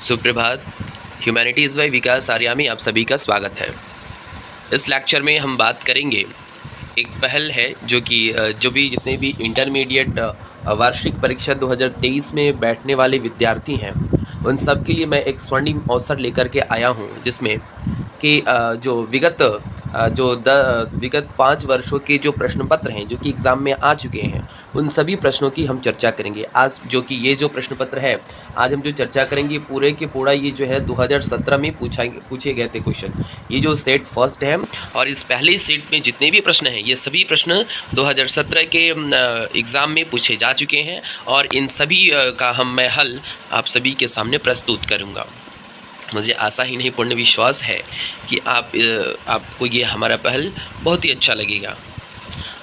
सुप्रभात। Humanities bye विकास आर्या में आप सभी का स्वागत है। इस लेक्चर में हम बात करेंगे, एक पहल है जो कि जो भी जितने भी इंटरमीडिएट वार्षिक परीक्षा 2023 में बैठने वाले विद्यार्थी हैं, उन सब के लिए मैं एक स्वर्णिम अवसर लेकर के आया हूं, जिसमें कि जो विगत 5 वर्षों के जो प्रश्न पत्र हैं जो कि एग्ज़ाम में आ चुके हैं, उन सभी प्रश्नों की हम चर्चा करेंगे। आज जो कि ये जो प्रश्न पत्र है, आज हम जो चर्चा करेंगे पूरे के पूरा ये जो है 2017 में पूछे गए थे क्वेश्चन। ये जो सेट फर्स्ट है और इस पहले सेट में जितने भी प्रश्न हैं, ये सभी प्रश्न 2017 के एग्ज़ाम में पूछे जा चुके हैं और इन सभी का मैं हल आप सभी के सामने प्रस्तुत करूँगा। मुझे आशा ही नहीं पूर्ण विश्वास है कि आपको ये हमारा पहल बहुत ही अच्छा लगेगा।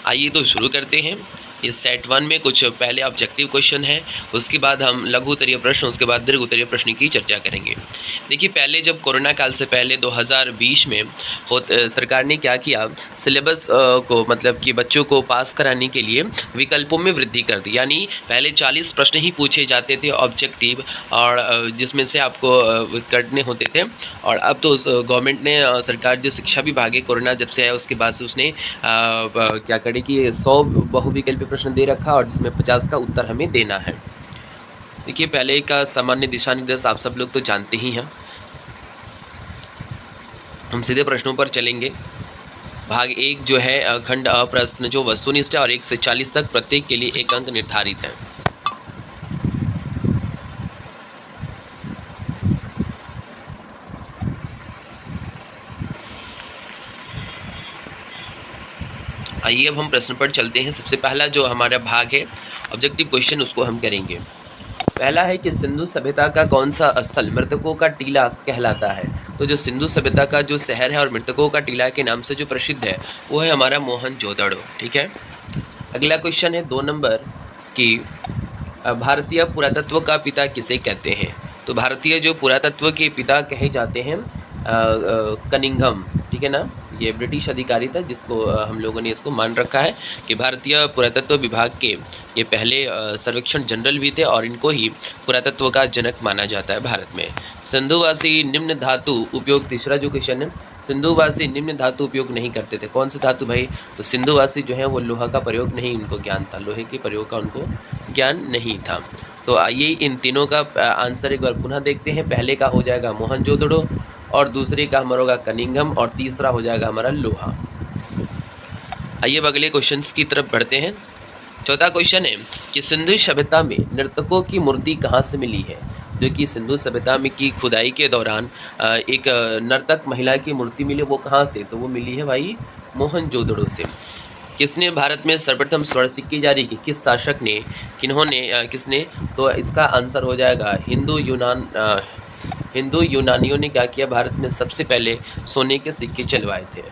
आइए तो शुरू करते हैं। इस सेट 1 में कुछ पहले ऑब्जेक्टिव क्वेश्चन है, उसके बाद हम लघु उत्तरीय प्रश्न, उसके बाद दीर्घ उत्तरीय प्रश्न की चर्चा करेंगे। देखिए, पहले जब कोरोना काल से पहले 2020 में सरकार ने क्या किया, सिलेबस को मतलब कि बच्चों को पास कराने के लिए विकल्पों में वृद्धि कर दी। यानी पहले 40 प्रश्न ही पूछे जाते थे ऑब्जेक्टिव, और जिसमें से आपको करने होते थे। और अब तो गवर्नमेंट ने, सरकार जो शिक्षा विभाग है, कोरोना जब से आया उसके बाद से उसने क्या करे कि 100 बहुविकल्पी प्रश्न दे रखा और जिसमें 50 का उत्तर हमें देना है। देखिए, पहले का सामान्य दिशा निर्देश आप सब लोग तो जानते ही हैं। हम सीधे प्रश्नों पर चलेंगे। भाग 1 जो है खंड अ प्रश्न जो वस्तुनिष्ठ है और 1 से 40 तक प्रत्येक के लिए 1 अंक निर्धारित है। आइए अब हम प्रश्न पर चलते हैं। सबसे पहला जो हमारा भाग है ऑब्जेक्टिव क्वेश्चन, उसको हम करेंगे। पहला है कि सिंधु सभ्यता का कौन सा स्थल मृतकों का टीला कहलाता है। तो जो सिंधु सभ्यता का जो शहर है और मृतकों का टीला के नाम से जो प्रसिद्ध है, वो है हमारा मोहनजोदड़ो। ठीक है। अगला क्वेश्चन है 2 नंबर कि भारतीय पुरातत्व का पिता किसे कहते हैं। तो भारतीय जो पुरातत्व के पिता कहे जाते हैं कनिंघम। ठीक है ना, ये ब्रिटिश अधिकारी था जिसको हम लोगों ने इसको मान रखा है कि भारतीय पुरातत्व विभाग के ये पहले सर्वेक्षण जनरल भी थे और इनको ही पुरातत्व का जनक माना जाता है भारत में। सिंधुवासी निम्न धातु उपयोग, तीसरा जो क्वेश्चन है, सिंधुवासी निम्न धातु उपयोग नहीं करते थे। कौन से धातु भाई? तो सिंधुवासी जो है वो लोहा का प्रयोग नहीं उनको ज्ञान था, लोहे के प्रयोग का उनको ज्ञान नहीं था। तो आइए इन तीनों का आंसर एक बार पुनः देखते हैं। पहले का हो जाएगा मोहनजोदड़ो, और दूसरे का हमारा होगा कनिंघम, और तीसरा हो जाएगा हमारा लोहा। आइए अब अगले क्वेश्चंस की तरफ बढ़ते हैं। चौथा क्वेश्चन है कि सिंधु सभ्यता में नर्तकों की मूर्ति कहाँ से मिली है। जो कि सिंधु सभ्यता में की खुदाई के दौरान एक नर्तक महिला की मूर्ति मिली, वो कहाँ से? तो वो मिली है भाई मोहनजोदड़ो से। किसने भारत में सर्वप्रथम स्वर्ण सिक्के जारी की? किस शासक ने, किसने? तो इसका आंसर हो जाएगा हिंदू यूनानियों ने क्या किया, भारत में सबसे पहले सोने के सिक्के चलवाए थे।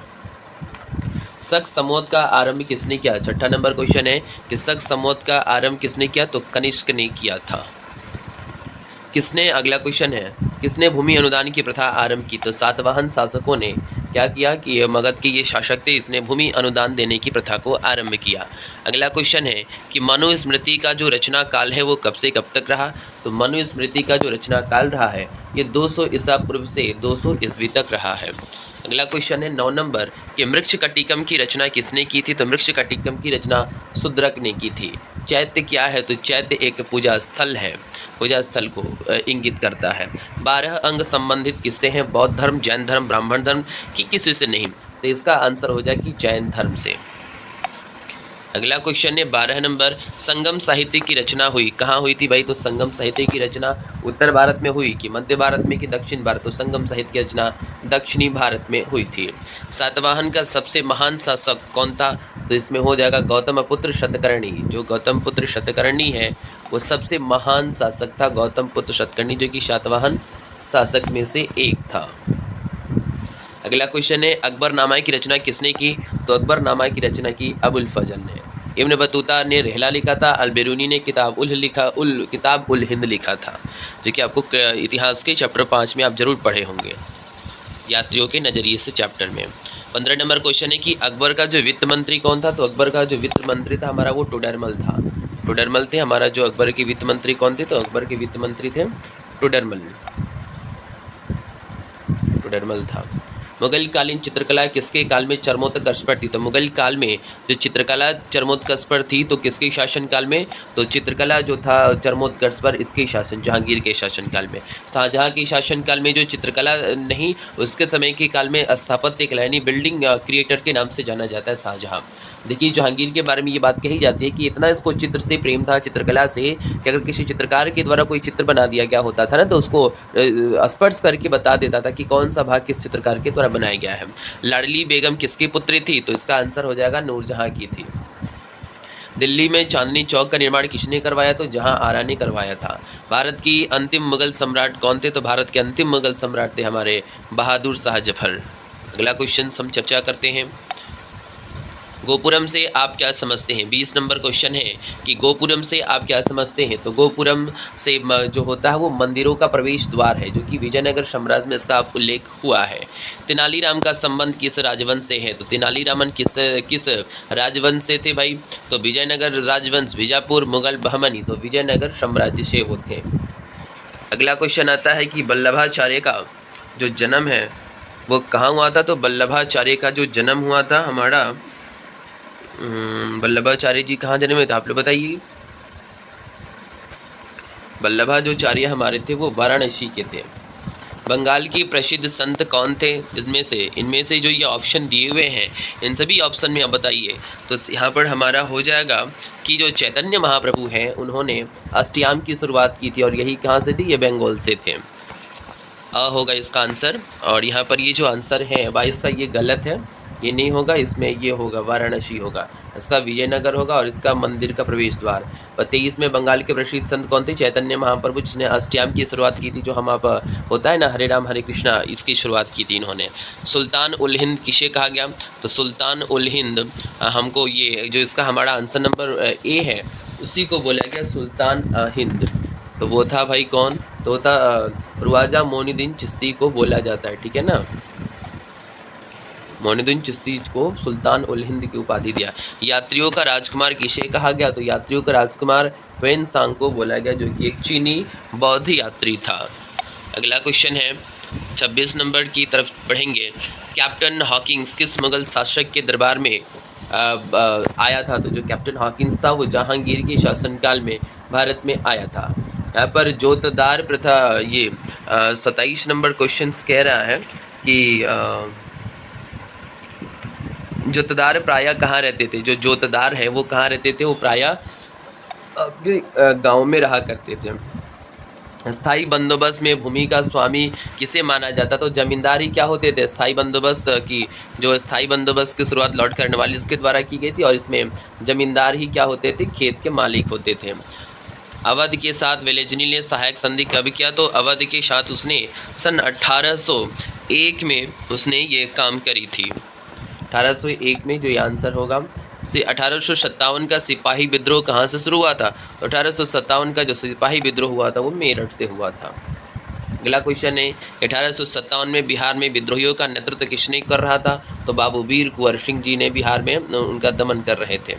शक समोध का आरंभ किसने किया? छठा नंबर क्वेश्चन है कि शक समोध का आरंभ किसने किया? तो कनिष्क ने किया था। किसने, अगला क्वेश्चन है, किसने भूमि अनुदान की प्रथा आरंभ की? तो सातवाहन शासकों ने क्या किया कि मगध के ये शासक थे, इसने भूमि अनुदान देने की प्रथा को आरंभ किया। अगला क्वेश्चन है कि मनुस्मृति का जो रचना काल है वो कब से कब तक रहा। तो मनुस्मृति का जो रचना काल रहा है ये 200 ईसा पूर्व से 200 ईस्वी तक रहा है। अगला क्वेश्चन है 9 नंबर कि मृच्छकटिकम की रचना किसने की थी। तो मृच्छकटिकम की रचना शूद्रक ने की थी। चैत्य क्या है? तो चैत्य एक पूजा स्थल है, पूजा स्थल को इंगित करता है। 12 अंग संबंधित किससे हैं? बौद्ध धर्म, जैन धर्म, ब्राह्मण धर्म की किसी से नहीं। तो इसका आंसर हो जाए कि जैन धर्म से। अगला क्वेश्चन है 12 नंबर, संगम साहित्य की रचना हुई कहाँ हुई थी भाई? तो संगम साहित्य की रचना उत्तर भारत में हुई कि मध्य भारत में कि दक्षिण भारत? तो संगम साहित्य की रचना दक्षिणी भारत में हुई थी। सातवाहन का सबसे महान शासक कौन था? तो इसमें हो जाएगा गौतमपुत्र शतकर्णी। जो गौतमपुत्र शतकर्णी है वो सबसे महान शासक था, गौतमपुत्र शतकर्णी, जो कि सातवाहन शासक में से एक था। अगला क्वेश्चन है अकबरनामा की रचना किसने की? तो अकबरनामा की रचना की अबुल फजल ने। इब्न बतूता ने रहला लिखा था, अलबेरूनी ने किताब उल हिंद लिखा था, जो कि आपको इतिहास के चैप्टर 5 में आप जरूर पढ़े होंगे, यात्रियों के नज़रिए से चैप्टर में। 15 नंबर क्वेश्चन है कि अकबर का जो वित्त मंत्री कौन था? तो अकबर का जो वित्त मंत्री था हमारा वो टोडरमल था। टोडरमल थे हमारा जो अकबर के वित्त मंत्री कौन थे? तो अकबर के वित्त मंत्री थे टोडरमल। एंडोडर्मल था। मुगल कालीन चित्रकला किसके काल में चरमोत्कर्ष पर थी? तो मुगल काल में जो चित्रकला चरमोत्कर्ष पर थी तो किसके शासनकाल में? तो चित्रकला जो था चरमोत्कर्ष पर इसके शासन जहांगीर के शासनकाल में। शाहजहाँ के शासनकाल में जो चित्रकला नहीं, उसके समय के काल में स्थापत्य कला यानी बिल्डिंग क्रिएटर के नाम से जाना जाता है शाहजहाँ। देखिए जहांगीर के बारे में ये बात कही जाती है कि इतना इसको चित्र से प्रेम था, चित्रकला से, कि अगर किसी चित्रकार के द्वारा कोई चित्र बना दिया गया होता था ना तो उसको स्पर्श करके बता देता था कि कौन सा भाग किस चित्रकार के द्वारा बनाया गया है। लाडली बेगम किसकी पुत्री थी? तो इसका आंसर हो जाएगा नूरजहां की थी। दिल्ली में चांदनी चौक का निर्माण किसने करवाया? तो जहां आरा ने करवाया था। भारत की अंतिम मुगल सम्राट कौन थे? तो भारत के अंतिम मुगल सम्राट थे हमारे बहादुर शाह जफर। अगला क्वेश्चन हम चर्चा करते हैं। गोपुरम से आप क्या समझते हैं? 20 नंबर क्वेश्चन है कि गोपुरम से आप क्या समझते हैं? तो गोपुरम से जो होता है वो मंदिरों का प्रवेश द्वार है, जो कि विजयनगर साम्राज्य में इसका उल्लेख हुआ है। तेनालीराम का संबंध किस राजवंश से है? तो तेनालीरामन किस राजवंश से थे भाई? तो विजयनगर राजवंश, बीजापुर, मुगल, बहमनी, तो विजयनगर साम्राज्य से वो थे। अगला क्वेश्चन आता है कि वल्लभाचार्य का जो जन्म है वो कहाँ हुआ था? तो वल्लभाचार्य का जो जन्म हुआ था हमारा वल्लभाचार्य जी कहाँ जन्मे थे आप लोग बताइए। वल्लभाचार्य हमारे थे वो वाराणसी के थे। बंगाल के प्रसिद्ध संत कौन थे? इनमें से जो ये ऑप्शन दिए हुए हैं इन सभी ऑप्शन में आप बताइए। तो यहाँ पर हमारा हो जाएगा कि जो चैतन्य महाप्रभु हैं उन्होंने अष्टयाम की शुरुआत की थी और यही कहाँ से थी? ये बंगाल से थे। होगा इसका आंसर। और यहाँ पर ये जो आंसर है 22 का ये गलत है, ये नहीं होगा, इसमें ये होगा वाराणसी होगा, इसका विजयनगर होगा और इसका मंदिर का प्रवेश द्वार। 23 में बंगाल के प्रसिद्ध संत कौन थे? चैतन्य महाप्रभु, जिसने अष्टयाम की शुरुआत की थी, जो हम आप होता है ना हरे राम हरे कृष्णा, इसकी शुरुआत की थी इन्होंने। सुल्तान उल हिंद किसे कहा गया? तो सुल्तान उल हिंद हमको ये जो इसका हमारा आंसर नंबर ए है उसी को बोला गया सुल्तान हिंद। तो वो था भाई कौन? तो वो था ख्वाजा मोइनुद्दीन चिश्ती को बोला जाता है, ठीक है ना। मोइनुद्दीन चिश्ती को सुल्तान उल हिंद की उपाधि दिया। यात्रियों का राजकुमार किसे कहा गया? तो यात्रियों का राजकुमार वेन सांग को बोला गया, जो कि एक चीनी बौद्ध यात्री था। अगला क्वेश्चन है 26 नंबर की तरफ बढ़ेंगे। कैप्टन हॉकिंस किस मुगल शासक के दरबार में आया था? तो जो कैप्टन हॉकिंस था वो जहांगीर के शासनकाल में भारत में आया था। यहाँ पर जोतदार प्रथा, ये 27 नंबर क्वेश्चन कह रहा है कि जोतदार प्रायः कहाँ रहते थे? जो जोतदार है वो कहाँ रहते थे? वो प्रायः गांव में रहा करते थे। स्थायी बंदोबस्त में भूमि का स्वामी किसे माना जाता? तो जमींदार ही क्या होते थे? स्थायी बंदोबस्त की जो स्थायी बंदोबस्त की शुरुआत लॉर्ड कॉर्नवालिस के द्वारा की गई थी और इसमें जमींदार ही क्या होते थे? खेत के मालिक होते थे। अवध के साथ वेलेजनी ने सहायक संधि कब किया? तो अवध के साथ उसने सन 1801 में उसने ये काम करी थी। 1801 में जो ये आंसर होगा से 1857 का सिपाही विद्रोह कहाँ से शुरू हुआ था? तो 1857 का जो सिपाही विद्रोह हुआ था वो मेरठ से हुआ था। अगला क्वेश्चन है 1857 में बिहार में विद्रोहियों का नेतृत्व किसने कर रहा था? तो बाबू वीर कुंवर सिंह जी ने बिहार में उनका दमन कर रहे थे।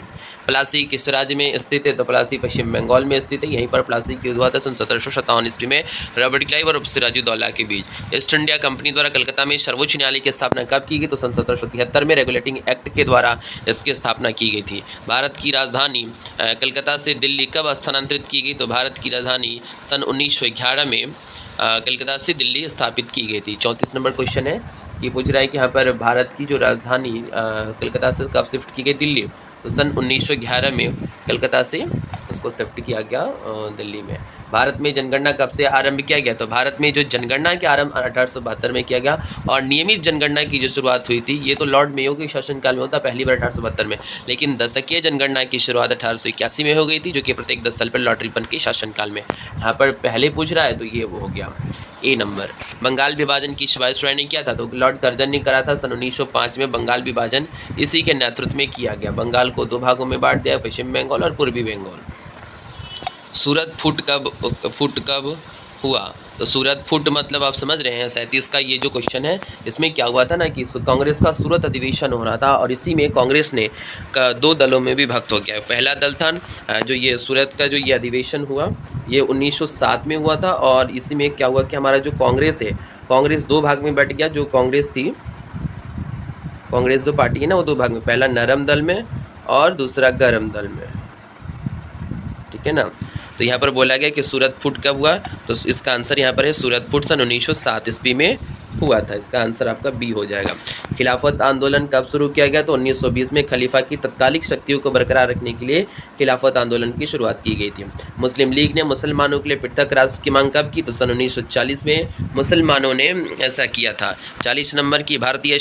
प्लासी किस राज्य में स्थित है? तो प्लासी पश्चिम बंगाल में स्थित है। यहीं पर प्लासी की हुआ था सन 1757 ईस्वी में रॉबर्ट क्लाइव और सिराजुद्दौला के बीच। ईस्ट इंडिया कंपनी द्वारा कलकत्ता में सर्वोच्च न्यायालय की स्थापना कब की गई? तो सन 1773 में रेगुलेटिंग एक्ट के द्वारा इसकी स्थापना की गई थी। भारत की राजधानी कलकत्ता से दिल्ली कब स्थानांतरित की गई? तो भारत की राजधानी सन 1911 में कलकत्ता से दिल्ली स्थापित की गई थी। 34 नंबर क्वेश्चन है कि पूछ रहा है कि यहाँ पर भारत की जो राजधानी कलकत्ता से कब शिफ्ट की गई? दिल्ली। तो सन 1911 में कलकत्ता से उसको शिफ्ट किया गया दिल्ली में। भारत में जनगणना कब से आरंभ किया गया? तो भारत में जो जनगणना के आरंभ 1872 में किया गया और नियमित जनगणना की जो शुरुआत हुई थी ये तो लॉर्ड मेयो के शासनकाल में होता पहली बार 1872 में, लेकिन दशकीय जनगणना की शुरुआत 1881 में हो गई थी, जो कि प्रत्येक 10 साल पर लॉर्ड रिपन के शासनकाल में। यहाँ पर पहले पूछ रहा है तो ये वो हो गया ए नंबर। बंगाल विभाजन की वायसराय ने किया था? तो लॉर्ड कर्जन ने करा था सन 1905 में। बंगाल विभाजन इसी के नेतृत्व में किया गया। बंगाल को 2 भागों में बांट दिया, पश्चिम बंगाल और पूर्वी बंगाल। सूरत फुट कब हुआ? तो सूरत फुट मतलब आप समझ रहे हैं 37 का ये जो क्वेश्चन है इसमें क्या हुआ था ना कि कांग्रेस का सूरत अधिवेशन हो रहा था और इसी में कांग्रेस ने 2 दलों में विभक्त हो गया। पहला दल था जो ये सूरत का जो ये अधिवेशन हुआ ये 1907 में हुआ था और इसी में क्या हुआ कि हमारा जो कांग्रेस है कांग्रेस दो भाग में बट गया। जो कांग्रेस थी, कांग्रेस जो पार्टी है ना, वो दो भाग में, पहला नरम दल में और दूसरा गरम दल में, ठीक है ना। तो यहाँ पर बोला गया कि सूरत फूट कब हुआ, तो इसका आंसर यहाँ पर है सूरत फूट सन 1907 ईस्वी में हुआ था। इसका आंसर आपका बी हो जाएगा। खिलाफत आंदोलन कब शुरू किया गया, तो 1920 में खलीफा की तत्कालिक शक्तियों को बरकरार रखने के लिए खिलाफत आंदोलन की शुरुआत की गई थी। मुस्लिम लीग ने मुसलमानों के लिए पृथक राष्ट्र की मांग कब की, तो सन 1940 में मुसलमानों ने ऐसा किया था। 40 नंबर की भारतीय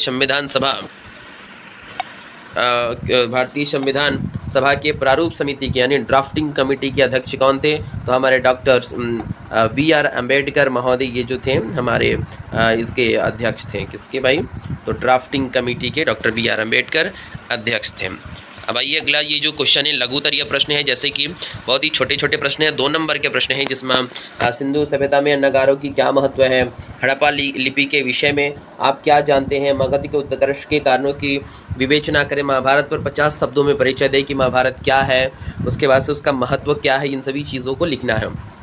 संविधान सभा के प्रारूप समिति के यानी ड्राफ्टिंग कमेटी के अध्यक्ष कौन थे, तो हमारे डॉक्टर BR अम्बेडकर महोदय ये जो थे हमारे इसके अध्यक्ष थे। किसके भाई, तो ड्राफ्टिंग कमेटी के डॉक्टर BR अम्बेडकर अध्यक्ष थे। अब आइए अगला, ये जो क्वेश्चन है लघुतरीय प्रश्न है, जैसे कि बहुत ही छोटे छोटे प्रश्न हैं, 2 नंबर के प्रश्न हैं, जिसमें सिंधु सभ्यता में नगारों की क्या महत्व है, हड़प्पा लिपि के विषय में आप क्या जानते हैं, मगध के उत्कर्ष के कारणों की विवेचना करें, महाभारत पर 50 शब्दों में परिचय दें कि महाभारत क्या है, उसके बाद से उसका महत्व क्या है, इन सभी चीज़ों को लिखना है।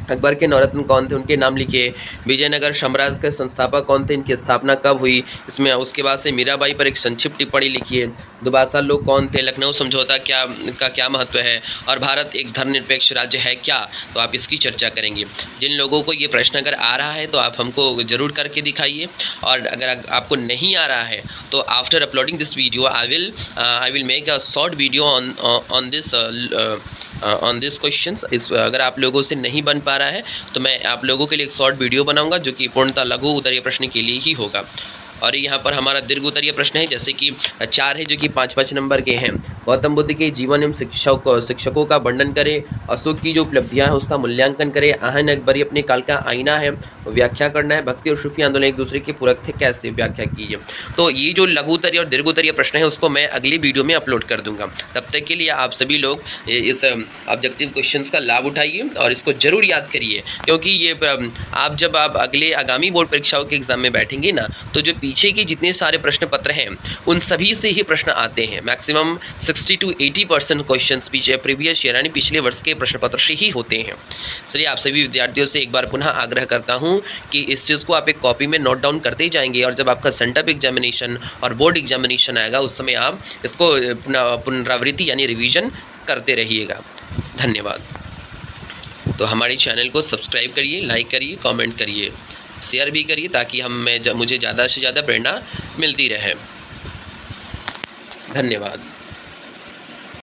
अकबर के नौरत्न कौन थे, उनके नाम लिखिए। विजयनगर साम्राज्य के संस्थापक कौन थे, इनकी स्थापना कब हुई, इसमें उसके बाद से मीराबाई पर एक संक्षिप्त टिप्पणी लिखिए। दुबासा लोग कौन थे, लखनऊ समझौता क्या महत्व है, और भारत एक धर्मनिरपेक्ष राज्य है क्या, तो आप इसकी चर्चा करेंगे। जिन लोगों को ये प्रश्न अगर आ रहा है तो आप हमको ज़रूर करके दिखाइए, और अगर आपको नहीं आ रहा है तो after uploading this video I will make a short video on this questions. अगर आप लोगों से नहीं बन पा रहा है तो मैं आप लोगों के लिए एक शॉर्ट वीडियो बनाऊंगा जो कि पूर्णतः लघु उत्तरीय प्रश्न के लिए ही होगा। और यहाँ पर हमारा दीर्घ उत्तरीय प्रश्न है, जैसे कि 4 है जो कि 5-5 नंबर के हैं। गौतम बुद्ध के जीवन एवं शिक्षकों का वर्णन करें, अशोक की जो उपलब्धियाँ हैं उसका मूल्यांकन करें, आहन अकबरी अपने काल का आईना है व्याख्या करना है, भक्ति और सूफी आंदोलन एक दूसरे के पूरक थे कैसे व्याख्या कीजिए। तो ये जो लघु उत्तरीय और दीर्घ उत्तरीय प्रश्न है उसको मैं अगली वीडियो में अपलोड कर दूंगा। तब तक के लिए आप सभी लोग इस ऑब्जेक्टिव क्वेश्चंस का लाभ उठाइए और इसको जरूर याद करिए, क्योंकि ये जब आप अगले आगामी बोर्ड परीक्षाओं के एग्जाम में बैठेंगे ना, तो जो पीछे के जितने सारे प्रश्न पत्र हैं उन सभी से ही प्रश्न आते हैं। Maximum 60 to 80% questions previous year यानी पिछले वर्ष के प्रश्न पत्र से ही होते हैं। चलिए आप सभी विद्यार्थियों से एक बार पुनः आग्रह करता हूं कि इस चीज़ को आप एक कॉपी में नोट डाउन करते ही जाएंगे, और जब आपका सेंटअप एग्जामिनेशन और बोर्ड एग्जामिनेशन आएगा उस समय आप इसको पुनरावृत्ति यानी रिवीजन करते रहिएगा। धन्यवाद। तो हमारे चैनल को सब्सक्राइब करिए, लाइक करिए, कमेंट करिए, शेयर भी करिए, ताकि मुझे ज़्यादा से ज़्यादा प्रेरणा मिलती रहे। धन्यवाद।